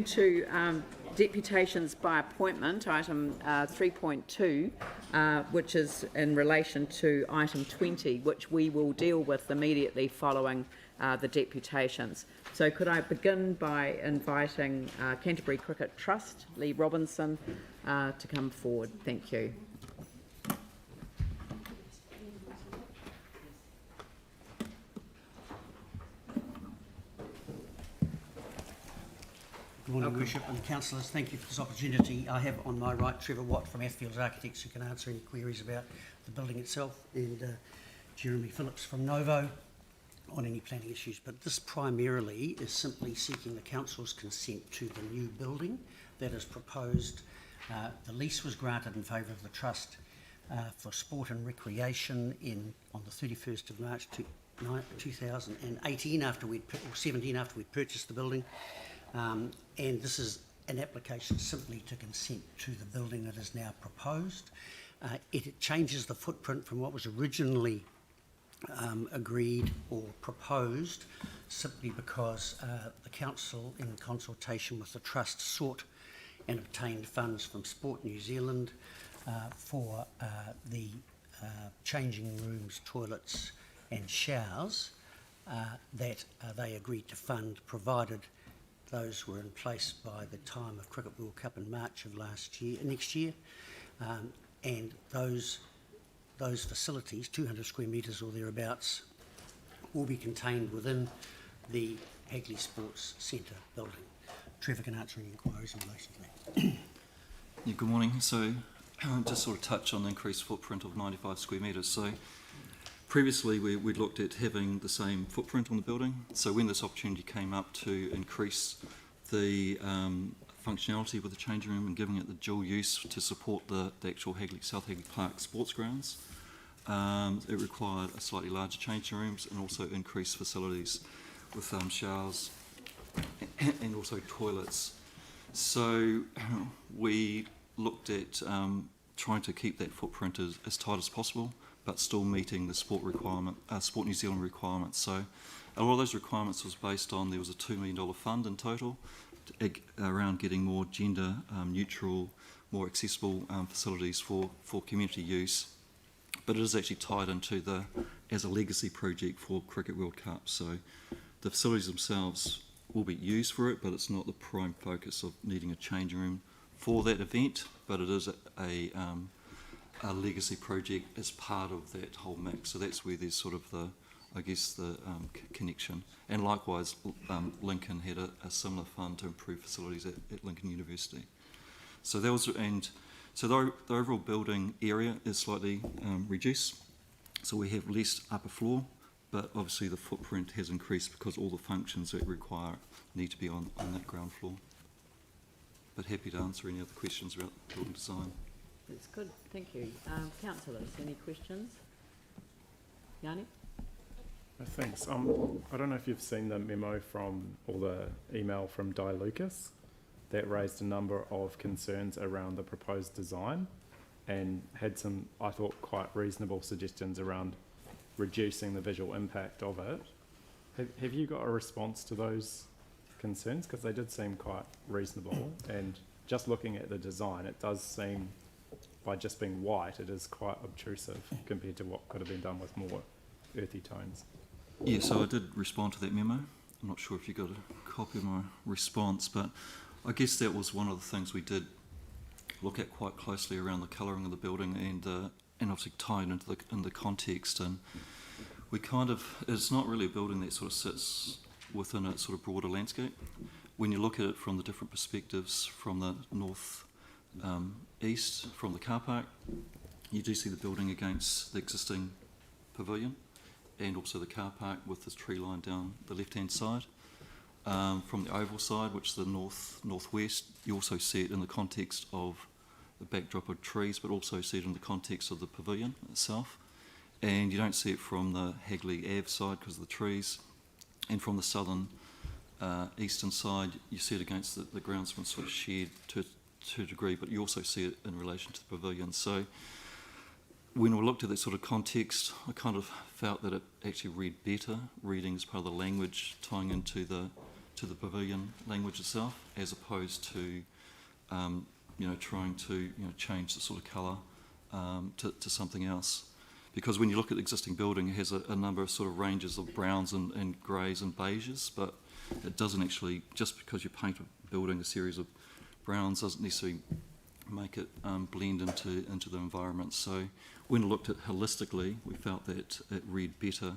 To deputations by appointment, item 3.2, which is in relation to item 20, which we will deal with immediately following the deputations. So could I begin by inviting Canterbury Cricket Trust, Lee Robinson, to come forward. Thank you. Good morning, Your Worship and Councillors. Thank you for this opportunity. I have on my right Trevor Watt from Athfields Architects, who can answer any queries about the building itself, and Jeremy Phillips from Novo on any planning issues. But this primarily is simply seeking the Council's consent to the new building that is proposed. The lease was granted in favour of the Trust for sport and recreation on the 31st of March 2018, after we'd purchased the building. And this is an application simply to consent to the building that is now proposed. It changes the footprint from what was originally agreed or proposed, simply because the Council, in consultation with the Trust, sought and obtained funds from Sport New Zealand for the changing rooms, toilets and showers that they agreed to fund, provided those were in place by the time of Cricket World Cup in March of next year, and those facilities, 200 square metres or thereabouts, will be contained within the Hagley Sports Centre building. Trevor can answer any inquiries in relation to that. Yeah, good morning. So just sort of touch on the increased footprint of 95 square metres. So previously, we looked at having the same footprint on the building. So when this opportunity came up to increase the functionality with the changing room and giving it the dual use to support the actual South Hagley Park sports grounds, it required a slightly larger changing rooms and also increased facilities with showers and also toilets. So we looked at trying to keep that footprint as tight as possible, but still meeting the Sport New Zealand requirements. So a lot of those requirements was based on, there was a $2 million fund in total around getting more gender neutral, more accessible facilities for community use. But it is actually tied into as a legacy project for Cricket World Cup. So the facilities themselves will be used for it, but it's not the prime focus of needing a changing room for that event, but it is a legacy project as part of that whole mix. So that's where there's sort of the connection. And likewise, Lincoln had a similar fund to improve facilities at Lincoln University. So that was, and so the overall building area is slightly reduced. So we have less upper floor, but obviously the footprint has increased because all the functions that require need to be on that ground floor. But happy to answer any other questions about building design. That's good, thank you. Councillors, any questions? Yanni? Thanks. I don't know if you've seen the memo or the email from Di Lucas that raised a number of concerns around the proposed design and had some, I thought, quite reasonable suggestions around reducing the visual impact of it. Have you got a response to those concerns? Because they did seem quite reasonable, and just looking at the design, it does seem, by just being white, it is quite obtrusive compared to what could have been done with more earthy tones. Yeah, so I did respond to that memo. I'm not sure if you got a copy of my response, but I guess that was one of the things we did look at quite closely around the colouring of the building and obviously tie it into the context. And we kind of, it's not really a building that sort of sits within a sort of broader landscape. When you look at it from the different perspectives, from the north east, from the car park, you do see the building against the existing pavilion and also the car park with this tree line down the left-hand side. From the oval side, which is the northwest, you also see it in the context of the backdrop of trees, but also see it in the context of the pavilion itself. And you don't see it from the Hagley Ave side because of the trees. And from the southern eastern side, you see it against the groundsman sort of shed to a degree, but you also see it in relation to the pavilion. So when we looked at that sort of context, I kind of felt that it actually read better, reading as part of the language, tying into the pavilion language itself, as opposed to trying to change the sort of colour to something else. Because when you look at the existing building, it has a number of sort of ranges of browns and greys and beiges, but it doesn't actually, just because you paint a building a series of browns doesn't necessarily make it blend into the environment. So when looked at holistically, we felt that it read better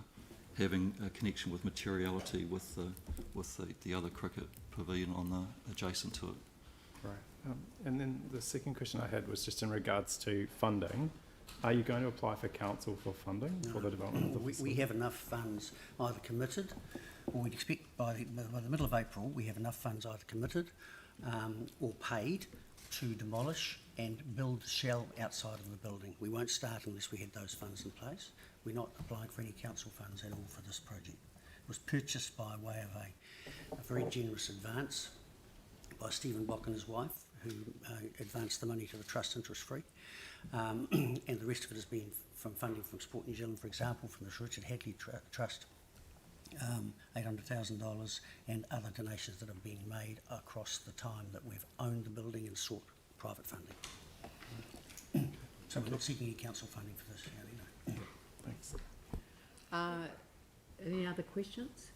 having a connection with materiality with the other cricket pavilion on the adjacent to it. Right. And then the second question I had was just in regards to funding. Are you going to apply for council for funding for the development of the We facility? have enough funds either committed, or we'd expect by the middle of April, we have enough funds either committed or paid to demolish and build the shell outside of the building. We won't start unless we had those funds in place. We're not applying for any council funds at all for this project. It was purchased by way of a very generous advance by Stephen Bock and his wife, who advanced the money to the trust interest-free. And the rest of it has been from funding from Sport New Zealand, for example, from the Richard Hadley Trust, $800,000, and other donations that have been made across the time that we've owned the building and sought private funding. So we're not seeking any council funding for this. Thanks. Any other questions?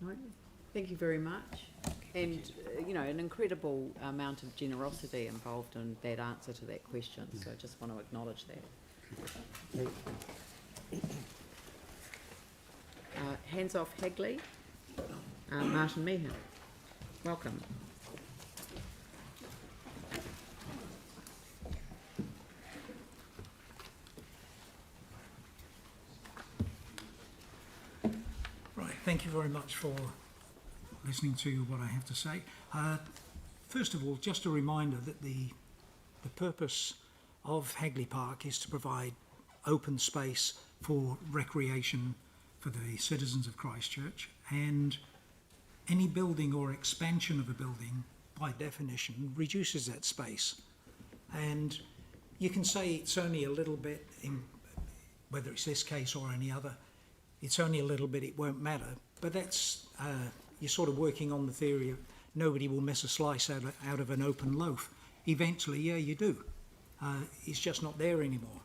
No? Thank you very much. And, an incredible amount of generosity involved in that answer to that question, so I just want to acknowledge that. Hands off Hagley. Martin Meehan, welcome. Right, thank you very much for listening to what I have to say. First of all, just a reminder that the purpose of Hagley Park is to provide open space for recreation for the citizens of Christchurch, and any building or expansion of a building, by definition, reduces that space. And you can say it's only a little bit, whether it's this case or any other, it's only a little bit, it won't matter. But that's, you're sort of working on the theory of nobody will miss a slice out of an open loaf. Eventually, yeah, you do. It's just not there anymore.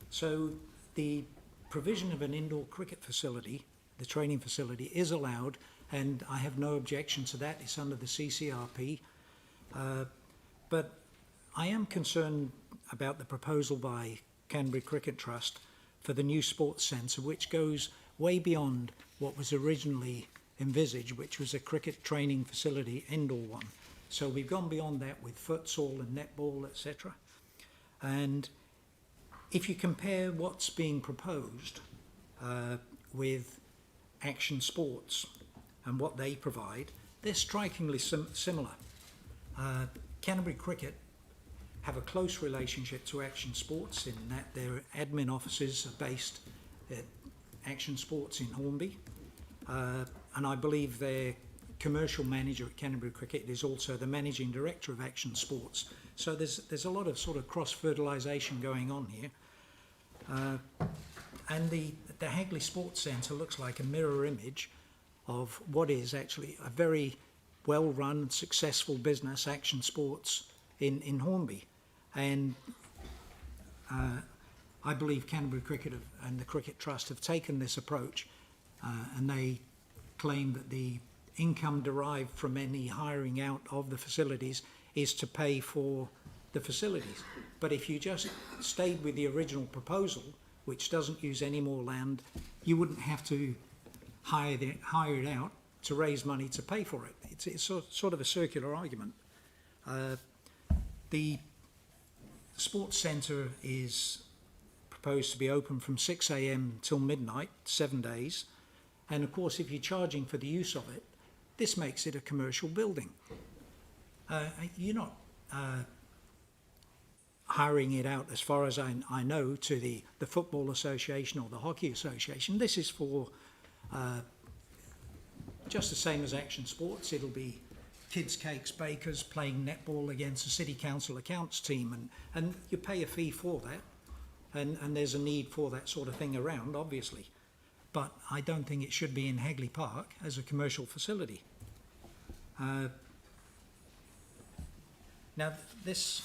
So the provision of an indoor cricket facility, the training facility, is allowed, and I have no objection to that. It's under the CCRP. But I am concerned about the proposal by Canterbury Cricket Trust for the new sports centre, which goes way beyond what was originally envisaged, which was a cricket training facility, indoor one. So we've gone beyond that with futsal and netball, etc. And if you compare what's being proposed with Action Sports and what they provide, they're strikingly similar. Canterbury Cricket have a close relationship to Action Sports in that their admin offices are based at Action Sports in Hornby, and I believe their commercial manager at Canterbury Cricket is also the managing director of Action Sports. So there's a lot of sort of cross-fertilisation going on here. And the Hagley Sports Centre looks like a mirror image of what is actually a very well-run and successful business, Action Sports, in Hornby. And I believe Canterbury Cricket and the Cricket Trust have taken this approach, and they claim that the income derived from any hiring out of the facilities is to pay for the facilities. But if you just stayed with the original proposal, which doesn't use any more land, you wouldn't have to hire it out to raise money to pay for it. It's sort of a circular argument. The sports centre is proposed to be open from 6 a.m. till midnight, 7 days. And of course, if you're charging for the use of it, this makes it a commercial building. You're not hiring it out, as far as I know, to the Football Association or the Hockey Association. This is for just the same as Action Sports. It'll be kids, cakes, bakers playing netball against a city council accounts team, and you pay a fee for that, and there's a need for that sort of thing around, obviously. but I don't think it should be in Hagley Park as a commercial facility. Now this,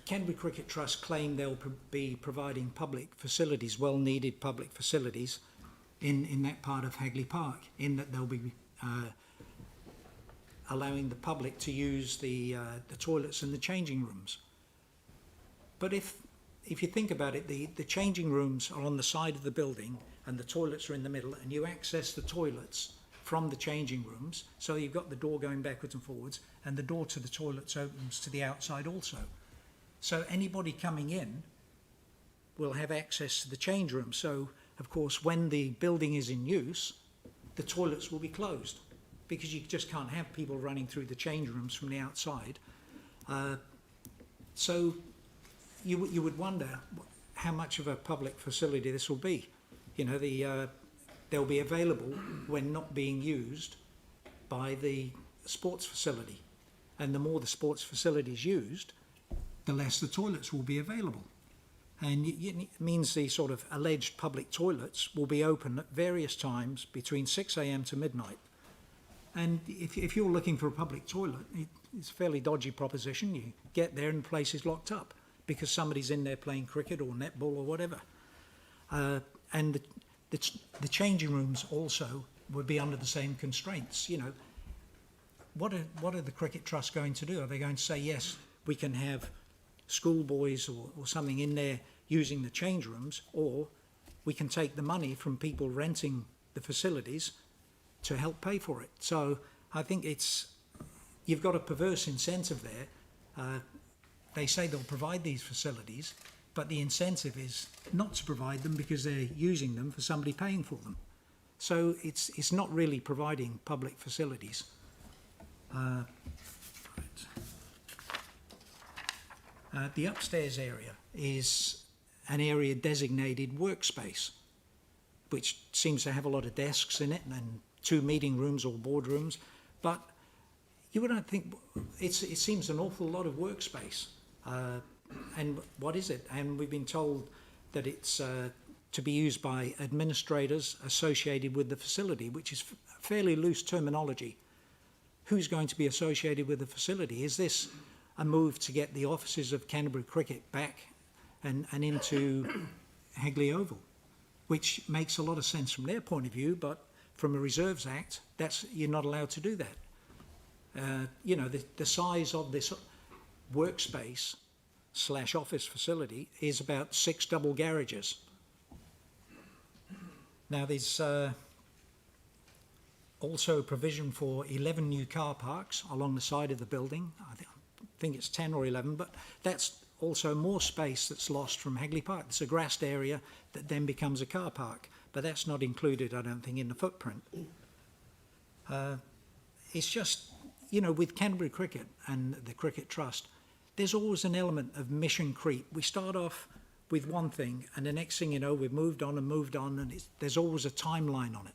Canterbury Cricket Trust claim they'll be providing public facilities, well-needed public facilities, in that part of Hagley Park, in that they'll be allowing the public to use the toilets and the changing rooms. But if you think about it, the changing rooms are on the side of the building and the toilets are in the middle, and you access the toilets from the changing rooms, so you've got the door going backwards and forwards, and the door to the toilets opens to the outside also. So anybody coming in will have access to the change room. So, of course, when the building is in use, the toilets will be closed, because you just can't have people running through the change rooms from the outside. So you would wonder how much of a public facility this will be. You know, they'll be available when not being used by the sports facility. And the more the sports facility is used, the less the toilets will be available. And it means the sort of alleged public toilets will be open at various times between 6 a.m. to midnight. And if you're looking for a public toilet, it's a fairly dodgy proposition. You get there and the place is locked up because somebody's in there playing cricket or netball or whatever. And the changing rooms also would be under the same constraints. You know, what are the Cricket Trust going to do? Are they going to say, yes, we can have schoolboys or something in there using the change rooms, or we can take the money from people renting the facilities to help pay for it? So I think you've got a perverse incentive there. They say they'll provide these facilities, but the incentive is not to provide them because they're using them for somebody paying for them. So it's not really providing public facilities. The upstairs area is an area designated workspace, which seems to have a lot of desks in it and 2 meeting rooms or boardrooms, but you wouldn't think it seems an awful lot of workspace. And what is it? And we've been told that it's to be used by administrators associated with the facility, which is fairly loose terminology. Who's going to be associated with the facility? Is this a move to get the offices of Canterbury Cricket back and into Hagley Oval, which makes a lot of sense from their point of view, but from a Reserves Act, you're not allowed to do that. You know, the size of this workspace / office facility is about 6 double garages. Now there's also provision for 11 new car parks along the side of the building. I think it's 10 or 11, but that's also more space that's lost from Hagley Park. It's a grassed area that then becomes a car park, but that's not included, I don't think, in the footprint. It's just, you know, with Canterbury Cricket and the Cricket Trust, there's always an element of mission creep. We start off with one thing, and the next thing you know, we've moved on, and there's always a timeline on it.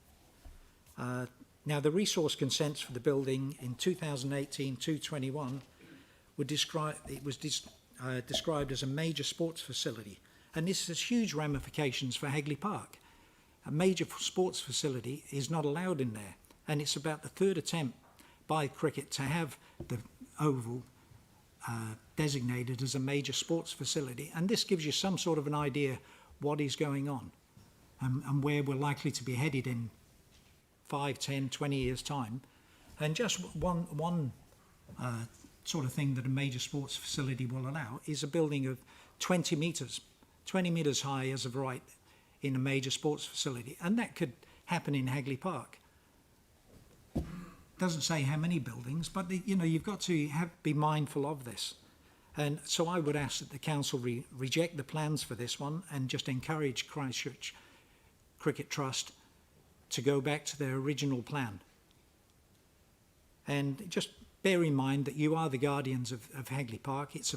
Now, the resource consents for the building in 2018-221 was described as a major sports facility, and this has huge ramifications for Hagley Park. A major sports facility is not allowed in there, and it's about the 3rd attempt by cricket to have the Oval designated as a major sports facility, and this gives you some sort of an idea what is going on and where we're likely to be headed in 5, 10, 20 years' time. And just one sort of thing that a major sports facility will allow is a building of 20 metres high as of right in a major sports facility, and that could happen in Hagley Park. Doesn't say how many buildings, but you know, you've got to be mindful of this. And so I would ask that the council reject the plans for this one and just encourage Christchurch Cricket Trust to go back to their original plan. And just bear in mind that you are the guardians of Hagley Park. It's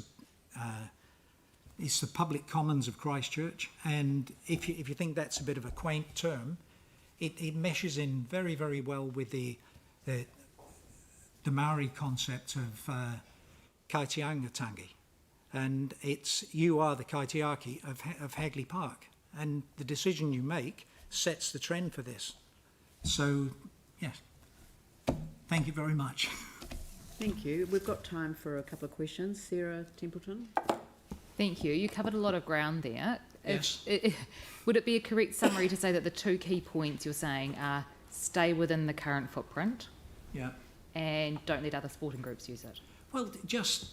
the public commons of Christchurch, and if you think that's a bit of a quaint term, it meshes in very, very well with the Maori concept of kaitiangatangi, and you are the kaitiaki of Hagley Park, and the decision you make sets the trend for this. So, yes, thank you very much. Thank you. We've got time for a couple of questions. Sarah Templeton. Thank you. You covered a lot of ground there. Yes. Would it be a correct summary to say that the two key points you're saying are stay within the current footprint Yeah. and don't let other sporting groups use it? Well, just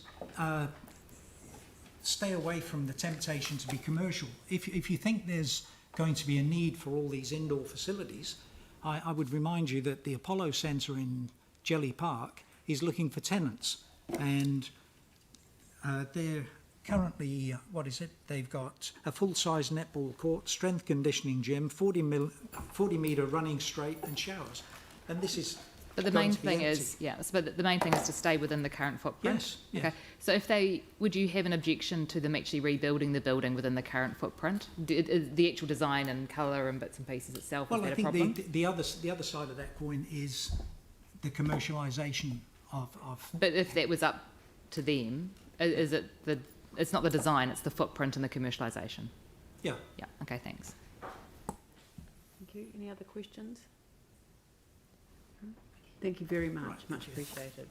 stay away from the temptation to be commercial. If you think there's going to be a need for all these indoor facilities, I would remind you that the Apollo Centre in Jelly Park is looking for tenants, and they're currently, they've got a full-size netball court, strength conditioning gym, 40 metre running straight and showers. And this is But the going main to be thing empty. is, the main thing is to stay within the current footprint. Yes, yes. Okay. So would you have an objection to them actually rebuilding the building within the current footprint? The actual design and colour and bits and pieces itself, Well, is I that a problem? think the other side of that coin is the commercialisation of But if that was up to them, is it it's not the design, it's the footprint and the commercialisation? yeah. Yeah, okay, thanks. Thank you. Any other questions? Thank you very much. Right, Much thank you. appreciated.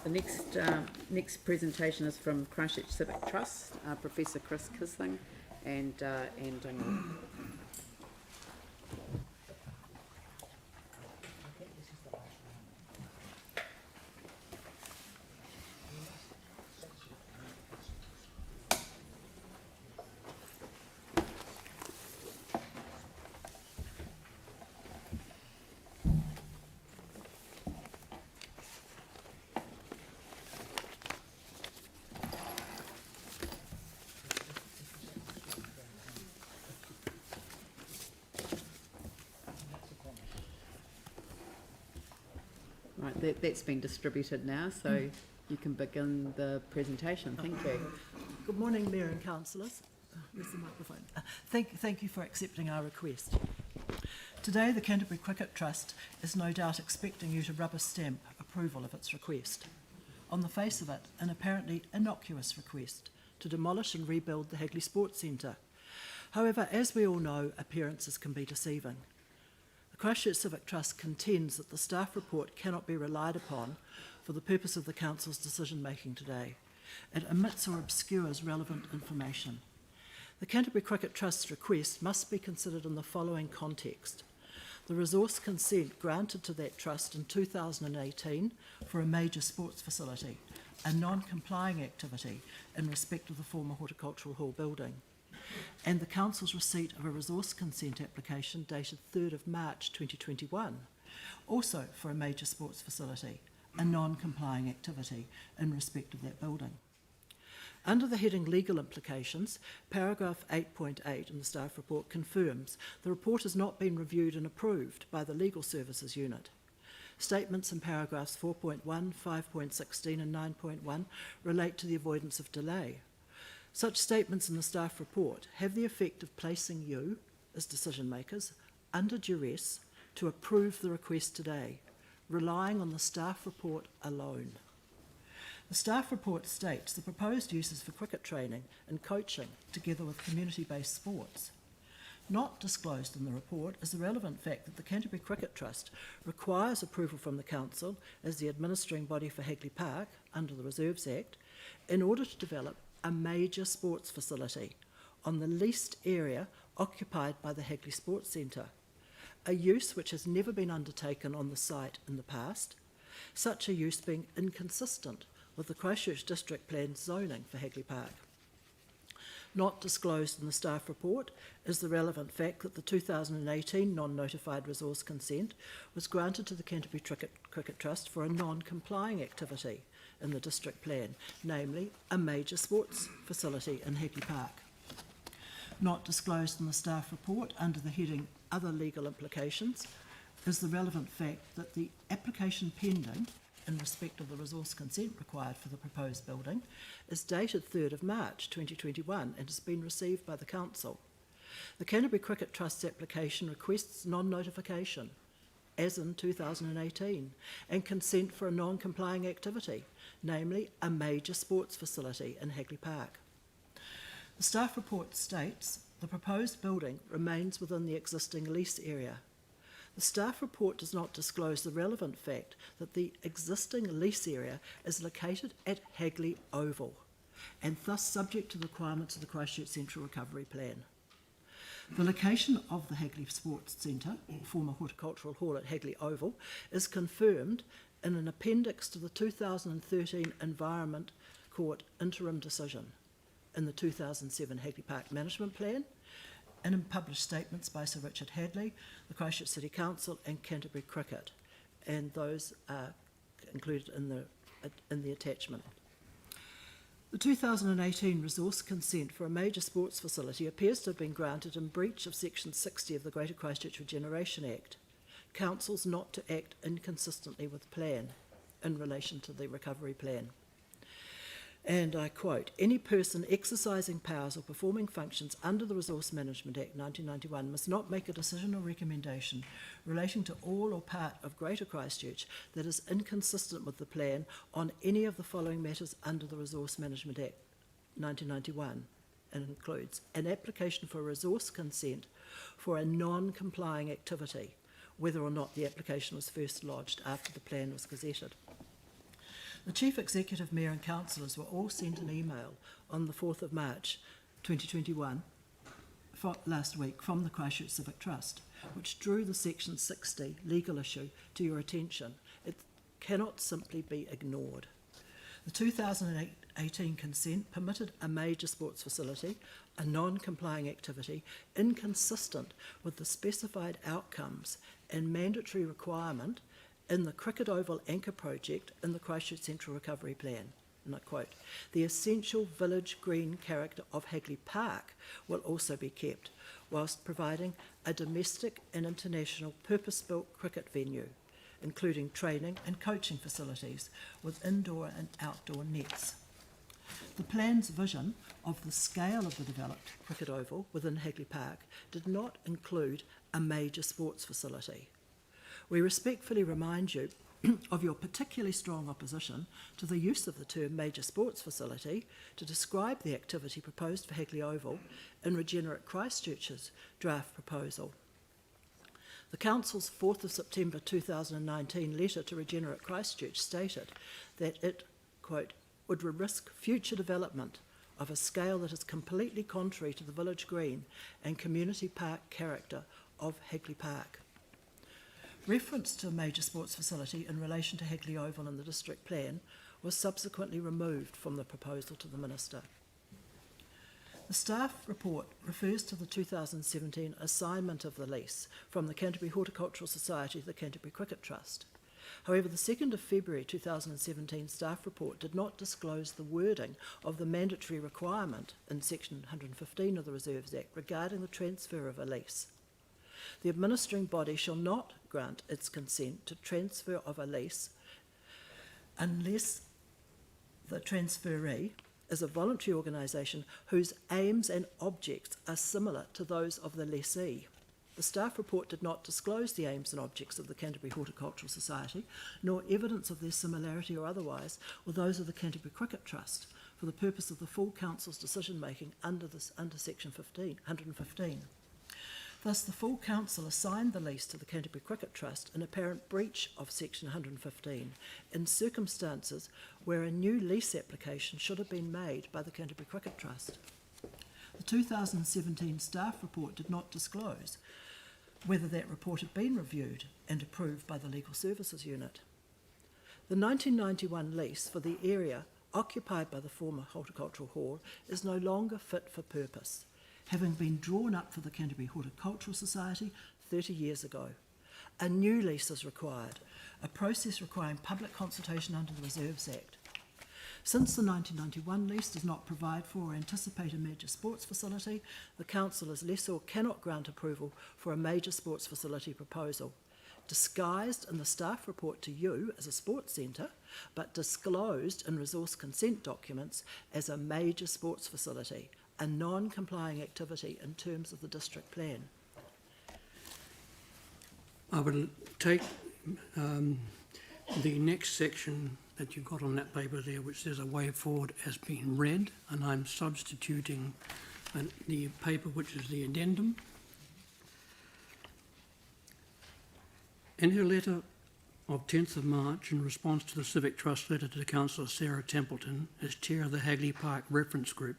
The next presentation is from Christchurch Civic Trust, Professor Chris Kisling and Dingle. Right, that's been distributed now, so you can begin the presentation. Thank you. Good morning, Mayor and Councillors. Where's the microphone? Thank you for accepting our request. Today, the Canterbury Cricket Trust is no doubt expecting you to rubber stamp approval of its request. On the face of it, an apparently innocuous request to demolish and rebuild the Hagley Sports Centre. However, as we all know, appearances can be deceiving. The Christchurch Civic Trust contends that the staff report cannot be relied upon for the purpose of the Council's decision-making today. It omits or obscures relevant information. The Canterbury Cricket Trust's request must be considered in the following context. The resource consent granted to that trust in 2018 for a major sports facility, a non-complying activity in respect of the former Horticultural Hall building, and the Council's receipt of a resource consent application dated 3rd of March 2021, also for a major sports facility, a non-complying activity in respect of that building. Under the heading Legal Implications, paragraph 8.8 in the staff report confirms the report has not been reviewed and approved by the Legal Services Unit. Statements in paragraphs 4.1, 5.16 and 9.1 relate to the avoidance of delay. Such statements in the staff report have the effect of placing you, as decision makers, under duress to approve the request today, relying on the staff report alone. The staff report states the proposed uses for cricket training and coaching, together with community-based sports. Not disclosed in the report is the relevant fact that the Canterbury Cricket Trust requires approval from the Council as the administering body for Hagley Park under the Reserves Act in order to develop a major sports facility on the leased area occupied by the Hagley Sports Centre, a use which has never been undertaken on the site in the past, such a use being inconsistent with the Christchurch District Plan's zoning for Hagley Park. Not disclosed in the staff report is the relevant fact that the 2018 non-notified resource consent was granted to the Canterbury Cricket Trust for a non-complying activity in the district plan, namely a major sports facility in Hagley Park. Not disclosed in the staff report under the heading Other Legal Implications is the relevant fact that the application pending in respect of the resource consent required for the proposed building is dated 3rd of March 2021 and has been received by the Council. The Canterbury Cricket Trust's application requests non-notification, as in 2018, and consent for a non-complying activity, namely a major sports facility in Hagley Park. The staff report states the proposed building remains within the existing lease area. The staff report does not disclose the relevant fact that the existing lease area is located at Hagley Oval and thus subject to the requirements of the Christchurch Central Recovery Plan. The location of the Hagley Sports Centre, former horticultural hall at Hagley Oval, is confirmed in an appendix to the 2013 Environment Court interim decision, in the 2007 Hagley Park Management Plan, and in published statements by Sir Richard Hadley, the Christchurch City Council and Canterbury Cricket, and those are included in the attachment. The 2018 resource consent for a major sports facility appears to have been granted in breach of Section 60 of the Greater Christchurch Regeneration Act. Councils not to act inconsistently with plan in relation to the recovery plan. And I quote, any person exercising powers or performing functions under the Resource Management Act 1991 must not make a decision or recommendation relating to all or part of Greater Christchurch that is inconsistent with the plan on any of the following matters under the Resource Management Act 1991, and includes an application for resource consent for a non-complying activity, whether or not the application was first lodged after the plan was gazetted. The Chief Executive, Mayor and Councillors were all sent an email on the 4th of March 2021, last week, from the Christchurch Civic Trust, which drew the Section 60 legal issue to your attention. It cannot simply be ignored. The 2018 consent permitted a major sports facility, a non-complying activity, inconsistent with the specified outcomes and mandatory requirement in the Cricket Oval Anchor Project in the Christchurch Central Recovery Plan. And I quote, the essential village green character of Hagley Park will also be kept, whilst providing a domestic and international purpose-built cricket venue, including training and coaching facilities with indoor and outdoor nets. The plan's vision of the scale of the developed Cricket Oval within Hagley Park did not include a major sports facility. We respectfully remind you of your particularly strong opposition to the use of the term major sports facility to describe the activity proposed for Hagley Oval in Regenerate Christchurch's draft proposal. The Council's 4th of September 2019 letter to Regenerate Christchurch stated that it, quote, would risk future development of a scale that is completely contrary to the village green and community park character of Hagley Park. Reference to a major sports facility in relation to Hagley Oval in the district plan was subsequently removed from the proposal to the Minister. The staff report refers to the 2017 assignment of the lease from the Canterbury Horticultural Society to the Canterbury Cricket Trust. However, the 2nd of February 2017 staff report did not disclose the wording of the mandatory requirement in Section 115 of the Reserves Act regarding the transfer of a lease. The administering body shall not grant its consent to transfer of a lease unless the transferee is a voluntary organisation whose aims and objects are similar to those of the lessee. The staff report did not disclose the aims and objects of the Canterbury Horticultural Society, nor evidence of their similarity or otherwise with those of the Canterbury Cricket Trust for the purpose of the full Council's decision-making under Section 115. Thus, the full Council assigned the lease to the Canterbury Cricket Trust in apparent breach of Section 115 in circumstances where a new lease application should have been made by the Canterbury Cricket Trust. The 2017 staff report did not disclose whether that report had been reviewed and approved by the Legal Services Unit. The 1991 lease for the area occupied by the former Horticultural Hall is no longer fit for purpose, having been drawn up for the Canterbury Horticultural Society 30 years ago. A new lease is required, a process requiring public consultation under the Reserves Act. Since the 1991 lease does not provide for or anticipate a major sports facility, the Council as lessor cannot grant approval for a major sports facility proposal, disguised in the staff report to you as a sports centre, but disclosed in resource consent documents as a major sports facility, a non-complying activity in terms of the district plan. I would take the next section that you've got on that paper there, which says a way forward has been read, and I'm substituting the paper which is the addendum. In her letter of 10th of March, in response to the Civic Trust letter to Councillor Sarah Templeton, as chair of the Hagley Park Reference Group,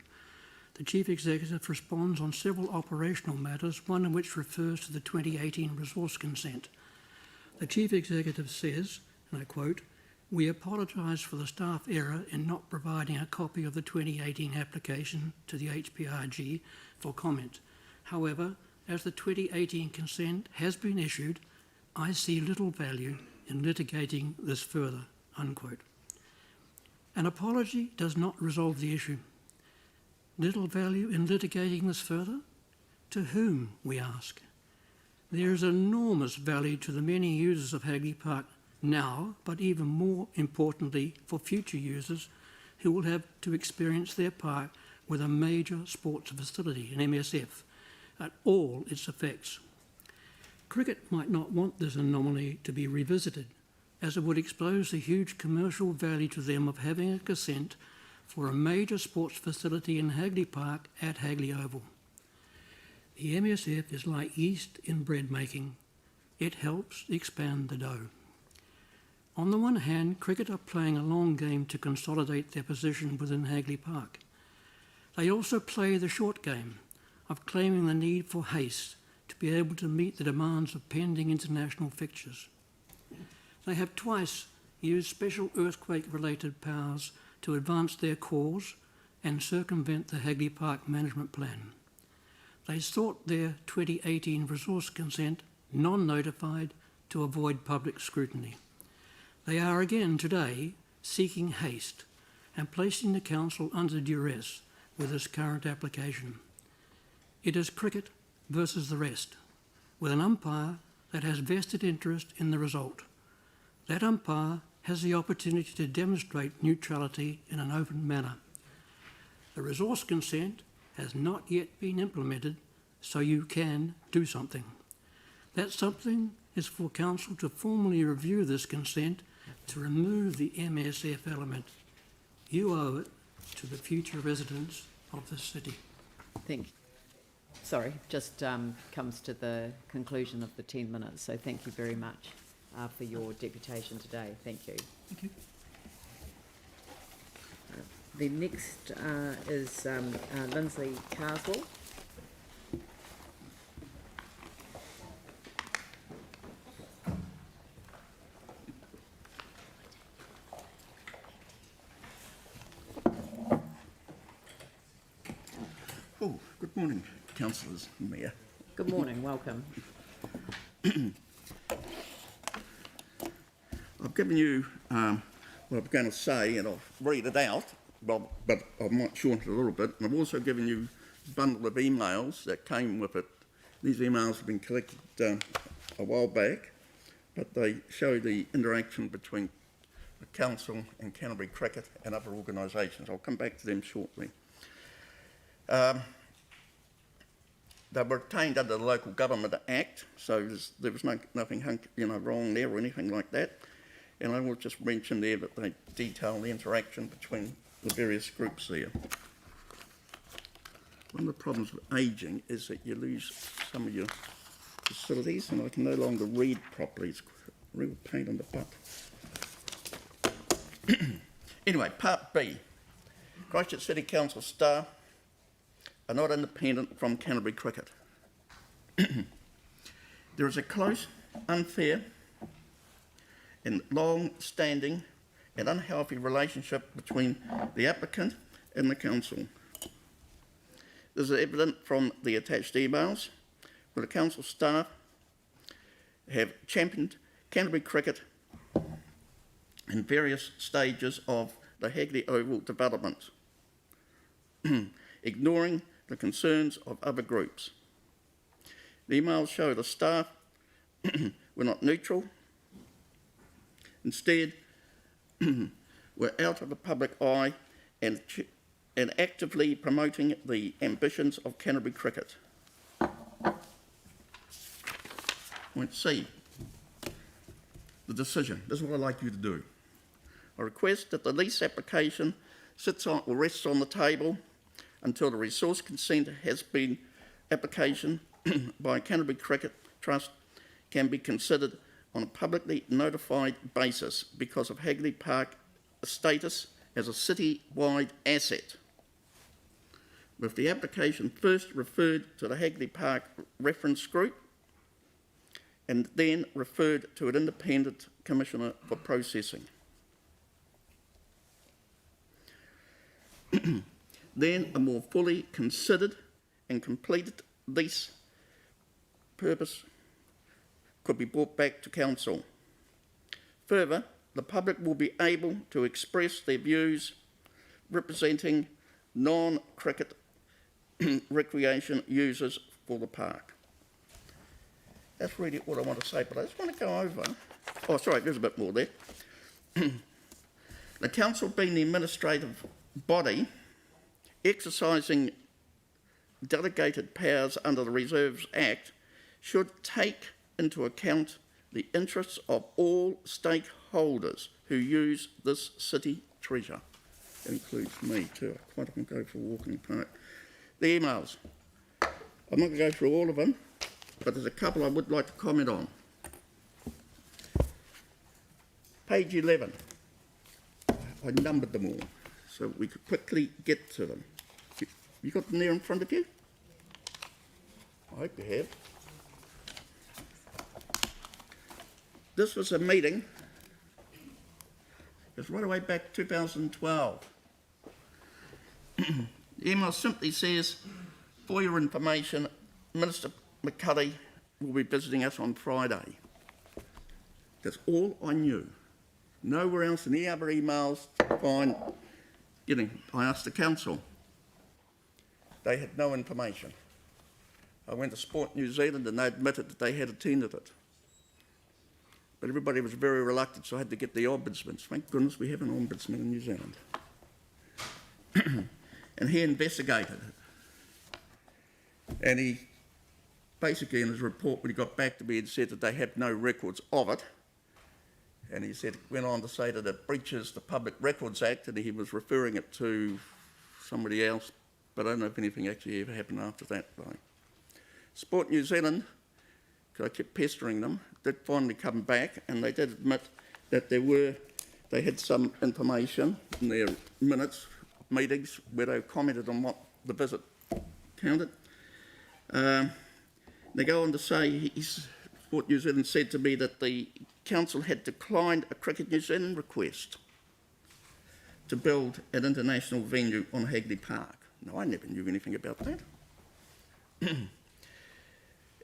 the Chief Executive responds on several operational matters, one in which refers to the 2018 resource consent. The Chief Executive says, and I quote, "We apologise for the staff error in not providing a copy of the 2018 application to the HPRG for comment. However, as the 2018 consent has been issued, I see little value in litigating this further," unquote. An apology does not resolve the issue. Little value in litigating this further? To whom, we ask? There is enormous value to the many users of Hagley Park now, but even more importantly for future users who will have to experience their park with a major sports facility, an MSF, at all its effects. Cricket might not want this anomaly to be revisited, as it would expose the huge commercial value to them of having a consent for a major sports facility in Hagley Park at Hagley Oval. The MSF is like yeast in bread making. It helps expand the dough. On the one hand, cricket are playing a long game to consolidate their position within Hagley Park. They also play the short game of claiming the need for haste to be able to meet the demands of pending international fixtures. They have twice used special earthquake-related powers to advance their cause and circumvent the Hagley Park Management Plan. They sought their 2018 resource consent non-notified to avoid public scrutiny. They are again today seeking haste and placing the Council under duress with this current application. It is cricket versus the rest, with an umpire that has vested interest in the result. That umpire has the opportunity to demonstrate neutrality in an open manner. The resource consent has not yet been implemented, so you can do something. That something is for Council to formally review this consent to remove the MSF element. You owe it to the future residents of the city. Thank you. Sorry, just comes to the conclusion of the 10 minutes, so thank you very much for your deputation today. Thank you. Thank you. The next is Lindsay Carswell. Oh, good morning, councillors and Mayor. Good morning, welcome. I've given you what I'm going to say, and I'll read it out, but I might shorten it a little bit. And I've also given you a bundle of emails that came with it. These emails have been collected a while back, but they show the interaction between the council and Canterbury Cricket and other organisations. I'll come back to them shortly. They were obtained under the Local Government Act, so there was nothing wrong there or anything like that. And I will just mention there that they detail the interaction between the various groups there. One of the problems with ageing is that you lose some of your facilities, and I can no longer read properly. It's a real pain in the butt. Anyway, Part B. Christchurch City Council staff are not independent from Canterbury Cricket. There is a close, unfair and long-standing and unhealthy relationship between the applicant and the council. This is evident from the attached emails, where the council staff have championed Canterbury Cricket in various stages of the Hagley Oval development, ignoring the concerns of other groups. The emails show the staff were not neutral. Instead, we're out of the public eye and actively promoting the ambitions of Canterbury Cricket. Point C, the decision. This is what I'd like you to do. I request that the lease application sits on or rests on the table until the resource consent has been application by Canterbury Cricket Trust can be considered on a publicly notified basis because of Hagley Park status as a city-wide asset, with the application first referred to the Hagley Park reference group and then referred to an independent commissioner for processing. Then a more fully considered and completed lease purpose could be brought back to council. Further, the public will be able to express their views representing non-cricket recreation users for the park. That's really what I want to say, but I just want to go over. Oh, sorry, there's a bit more there. The council, being the administrative body, exercising delegated powers under the Reserves Act, should take into account the interests of all stakeholders who use this city treasure. That includes me too. I quite often go for a walk in the park. The emails. I'm not going to go through all of them, but there's a couple I would like to comment on. Page 11. I numbered them all so we could quickly get to them. You got them there in front of you? I hope you have. This was a meeting. It's right away back 2012. The email simply says, for your information, Minister McCully will be visiting us on Friday. That's all I knew. Nowhere else in any other emails to find, I asked the council. They had no information. I went to Sport New Zealand and they admitted that they had attended it. But everybody was very reluctant, so I had to get the ombudsman. Thank goodness we have an ombudsman in New Zealand. And he investigated it. And he basically, in his report, when he got back to me, had said that they have no records of it. And he went on to say that it breaches the Public Records Act, and he was referring it to somebody else, but I don't know if anything actually ever happened after that. Sport New Zealand, because I kept pestering them, did finally come back, and they did admit that they had some information in their minutes, meetings, where they commented on what the visit counted. They go on to say, Sport New Zealand said to me that the council had declined a Cricket New Zealand request to build an international venue on Hagley Park. No, I never knew anything about that.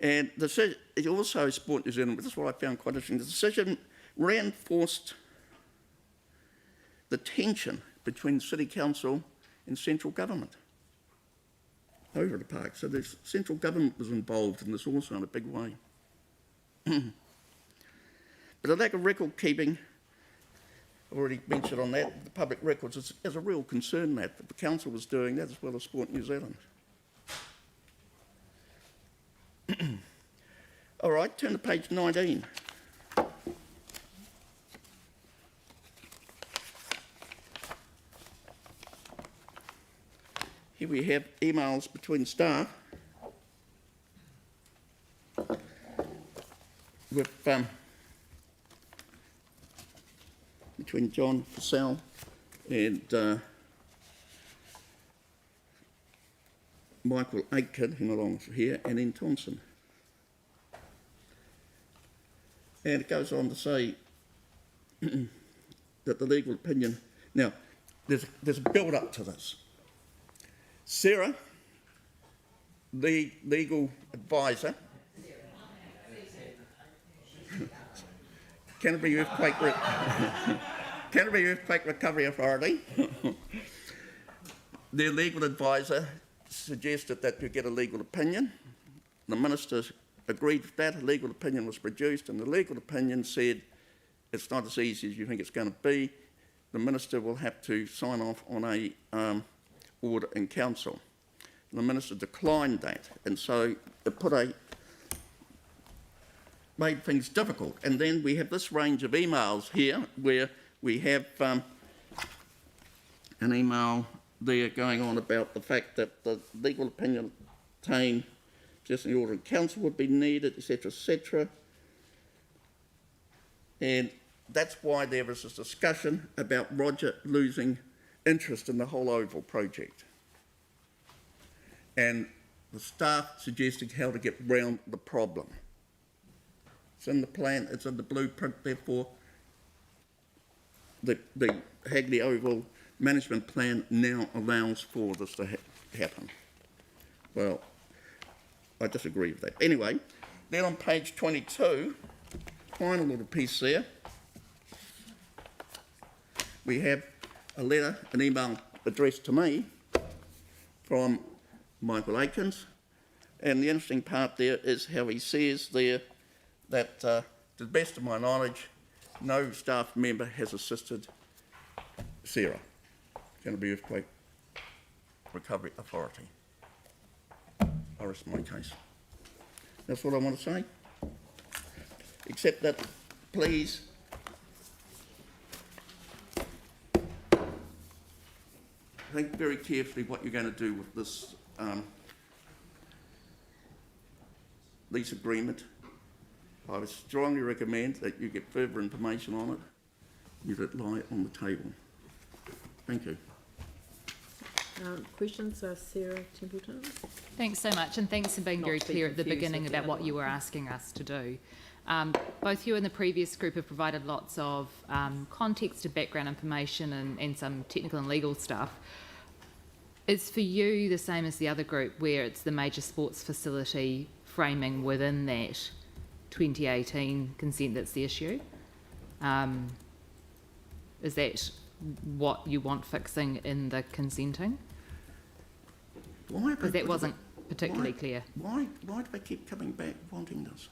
And it also, Sport New Zealand, but this is what I found quite interesting, the decision reinforced the tension between City Council and central government over the park. So the central government was involved in this also in a big way. But the lack of record keeping, I've already mentioned on that, the public records is a real concern that the council was doing that as well as Sport New Zealand. All right, turn to page 19. Here we have emails between staff with between John Fussell and Michael Aitken, who no longer here, and then Thompson. And it goes on to say that the legal opinion... Now, there's a build-up to this. Sarah, the legal advisor, Canterbury Earthquake Recovery Authority, their legal advisor suggested that you get a legal opinion. The minister agreed with that. A legal opinion was produced, and the legal opinion said it's not as easy as you think it's going to be. The minister will have to sign off on a order in council. And the minister declined that, and so it made things difficult. And then we have this range of emails here where We have an email there going on about the fact that the legal opinion obtained just in the order of council would be needed, etc., etc. And that's why there was this discussion about Roger losing interest in the whole Oval project. And the staff suggesting how to get round the problem. It's in the plan, it's in the blueprint, therefore the Hagley Oval management plan now allows for this to happen. Well, I disagree with that. Anyway, then on page 22, final little piece there, we have a letter, an email addressed to me from Michael Aikens, and the interesting part there is how he says there that, to the best of my knowledge, no staff member has assisted Sarah, Canterbury Earthquake Recovery Authority. I rest my case. That's what I want to say. Except that, please, think very carefully what you're going to do with this lease agreement. I would strongly recommend that you get further information on it. You let it lie on the table. Thank you. Questions, Sarah Templeton? Thanks so much, and thanks for being Not very to be clear at the confused beginning with the about other what you one. were asking us to do. Both you and the previous group have provided lots of context and background information and some technical and legal stuff. Is for you the same as the other group, where it's the major sports facility framing within that 2018 consent that's the issue? Is that what you want fixing in the consenting? Why? Because that wasn't particularly clear. Why do they keep coming back wanting this?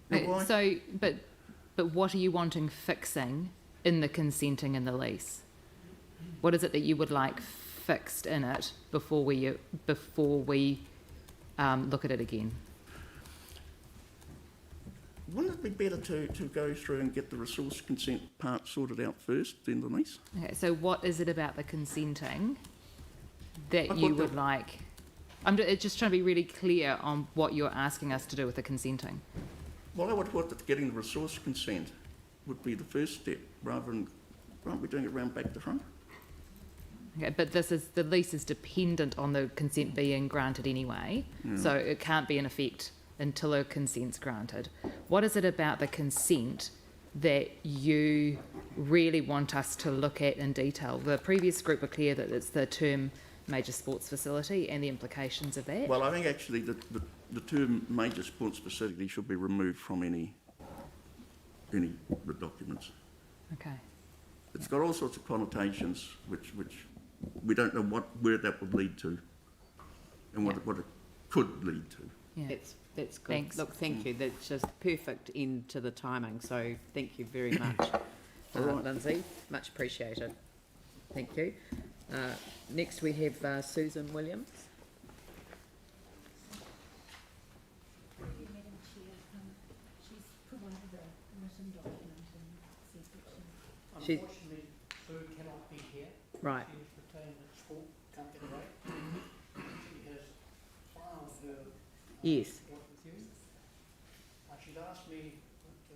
Now, why? So, but what are you wanting fixing in the consenting and the lease? What is it that you would like fixed in it before we look at it again? Wouldn't it be better to go through and get the resource consent part sorted out first, then the lease? Okay, so what is it about the consenting that I've you got the- would like? I'm just trying to be really clear on what you're asking us to do with the consenting. Well, I would thought that getting the resource consent would be the first step, rather than, aren't we doing it round back to front? Okay, but the lease is dependent on the consent being granted anyway, so it can't be in effect until a consent's granted. What is it about the consent that you really want us to look at in detail? The previous group were clear that it's the term major sports facility and the implications of that. Well, I think actually the term major sports facility should be removed from any of the documents. Okay. It's got all sorts of connotations which we don't know where that would lead to and what it could lead to. Yeah. That's good. Thanks. Look, thank you. That's just perfect end to the timing. So thank you very much, All right. Lindsay. Much appreciated. Thank you. Next we have Susan Williams. Thank you, Madam Chair. She's provided a written document and said that she... Unfortunately, Sue cannot be here. Right. She is retained at school, can't get away. She has filed her Yes. report with you. She's asked me to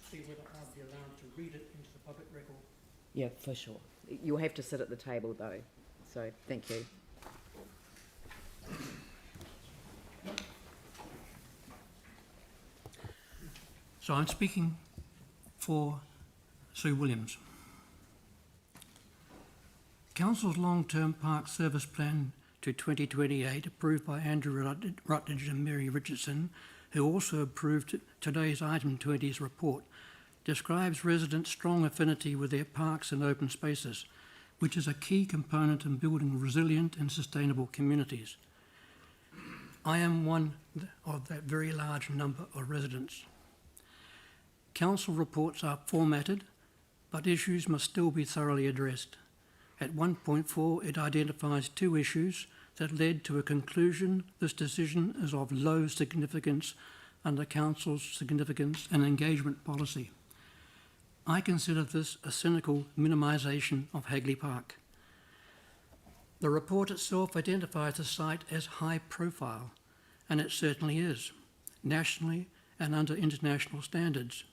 see whether I'd be allowed to read it into the public record. Yeah, for sure. You'll have to sit at the table though. So thank you. So I'm speaking for Sue Williams. Council's long-term park service plan to 2028, approved by Andrew Rutledge and Mary Richardson, who also approved today's item 20's report, describes residents' strong affinity with their parks and open spaces, which is a key component in building resilient and sustainable communities. I am one of that very large number of residents. Council reports are formatted, but issues must still be thoroughly addressed. At 1.4, it identifies 2 issues that led to a conclusion this decision is of low significance under Council's significance and engagement policy. I consider this a cynical minimisation of Hagley Park. The report itself identifies the site as high profile, and it certainly is, nationally and under international standards.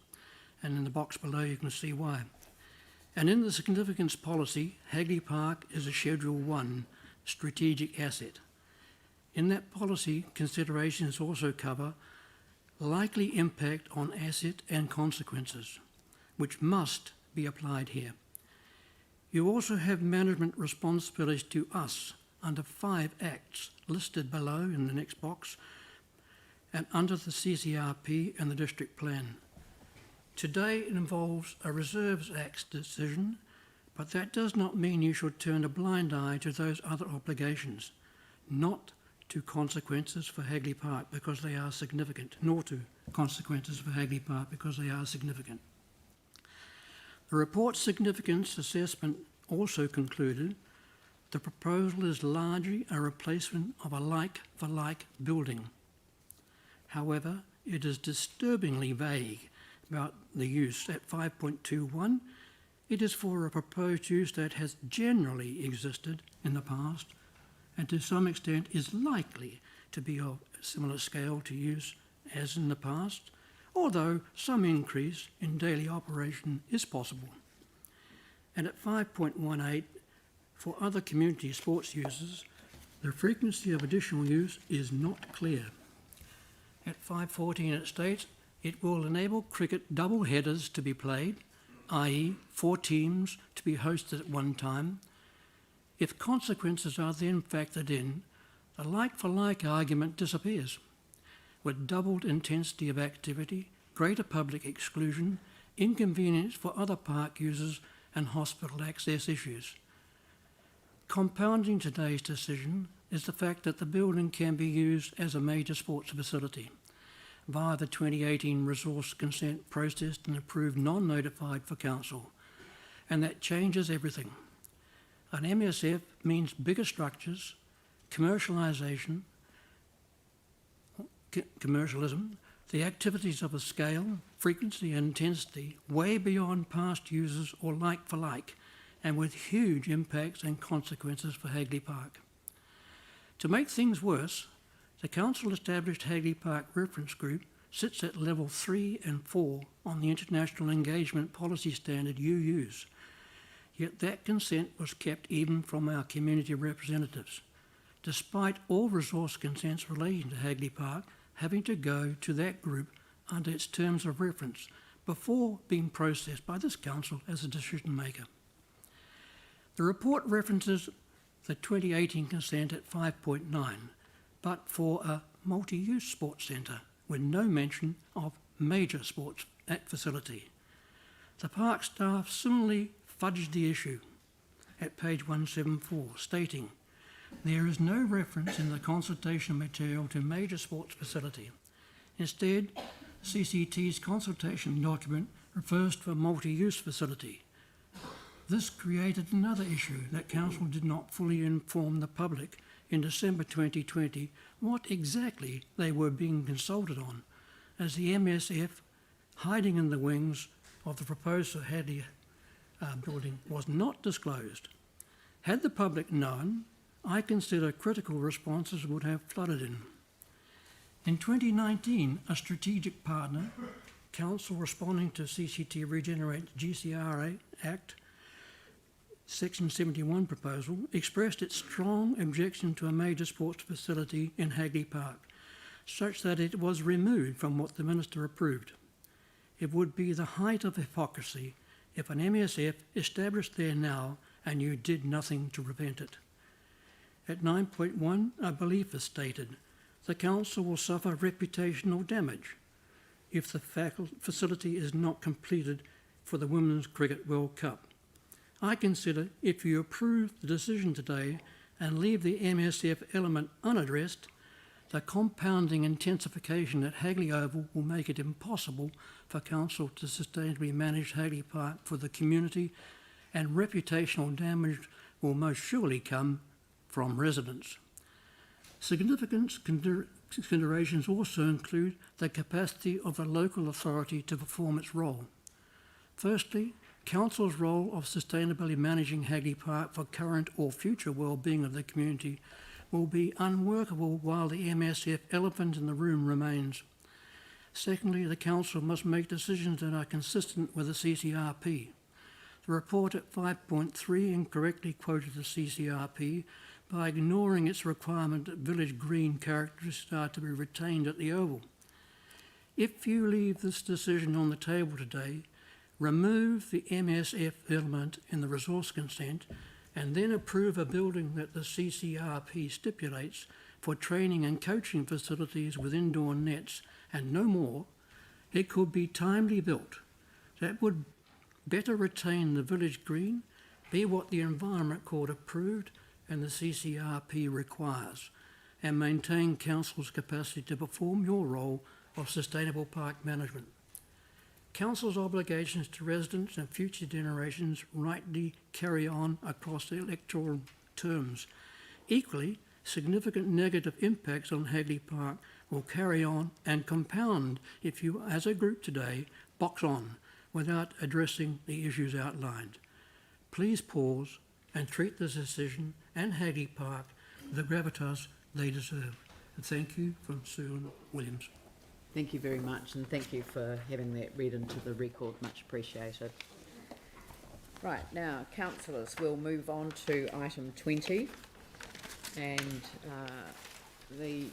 And in the box below you can see why. And in the significance policy, Hagley Park is a Schedule 1 strategic asset. In that policy, considerations also cover likely impact on asset and consequences, which must be applied here. You also have management responsibilities to us under 5 acts listed below in the next box and under the CCRP and the district plan. Today it involves a Reserves Act decision, but that does not mean you should turn a blind eye to those other obligations, not to consequences for Hagley Park because they are significant, nor to consequences for Hagley Park because they are significant. The report's significance assessment also concluded the proposal is largely a replacement of a like-for-like building. However, it is disturbingly vague about the use. At 5.21, it is for a proposed use that has generally existed in the past and to some extent is likely to be of similar scale to use as in the past, although some increase in daily operation is possible. And at 5.18, for other community sports users, the frequency of additional use is not clear. At 5.14 it states, it will enable cricket double headers to be played, i.e. 4 teams to be hosted at one time. If consequences are then factored in, the like-for-like argument disappears, with doubled intensity of activity, greater public exclusion, inconvenience for other park users and hospital access issues. Compounding today's decision is the fact that the building can be used as a major sports facility via the 2018 resource consent processed and approved non-notified for council, and that changes everything. An MSF means bigger structures, commercialism, the activities of a scale, frequency and intensity way beyond past users or like for like, and with huge impacts and consequences for Hagley Park. To make things worse, the council established Hagley Park Reference Group sits at level 3 and 4 on the International Engagement Policy Standard UUs, yet that consent was kept even from our community representatives, despite all resource consents relating to Hagley Park having to go to that group under its terms of reference before being processed by this council as a decision maker. The report references the 2018 consent at 5.9, but for a multi-use sports centre with no mention of major sports facility. The park staff similarly fudged the issue at page 174, stating, there is no reference in the consultation material to major sports facility. Instead, CCT's consultation document refers to a multi-use facility. This created another issue that council did not fully inform the public in December 2020 what exactly they were being consulted on, as the MSF, hiding in the wings of the proposed Hagley building, was not disclosed. Had the public known, I consider critical responses would have flooded in. In 2019, a strategic partner, council responding to CCT Regenerate GCRA Act, Section 71 proposal, expressed its strong objection to a major sports facility in Hagley Park, such that it was removed from what the Minister approved. It would be the height of hypocrisy if an MSF established there now and you did nothing to prevent it. At 9.1, a belief is stated. The council will suffer reputational damage if the facility is not completed for the Women's Cricket World Cup. I consider if you approve the decision today and leave the MSF element unaddressed, the compounding intensification at Hagley Oval will make it impossible for council to sustainably manage Hagley Park for the community, and reputational damage will most surely come from residents. Significant considerations also include the capacity of the local authority to perform its role. Firstly, Council's role of sustainably managing Hagley Park for current or future well-being of the community will be unworkable while the MSF elephant in the room remains. Secondly, the Council must make decisions that are consistent with the CCRP. The report at 5.3 incorrectly quoted the CCRP by ignoring its requirement that village green characteristics are to be retained at the Oval. If you leave this decision on the table today, remove the MSF element in the resource consent and then approve a building that the CCRP stipulates for training and coaching facilities with indoor nets and no more, it could be timely built. That would better retain the village green, be what the Environment Court approved and the CCRP requires, and maintain Council's capacity to perform your role of sustainable park management. Council's obligations to residents and future generations rightly carry on across the electoral terms. Equally, significant negative impacts on Hagley Park will carry on and compound if you, as a group today, box on without addressing the issues outlined. Please pause and treat this decision and Hagley Park with the gravitas they deserve. And thank you from Sue Williams. Thank you very much, and thank you for having that read into the record. Much appreciated. Right, now, councillors, we'll move on to item 20, and the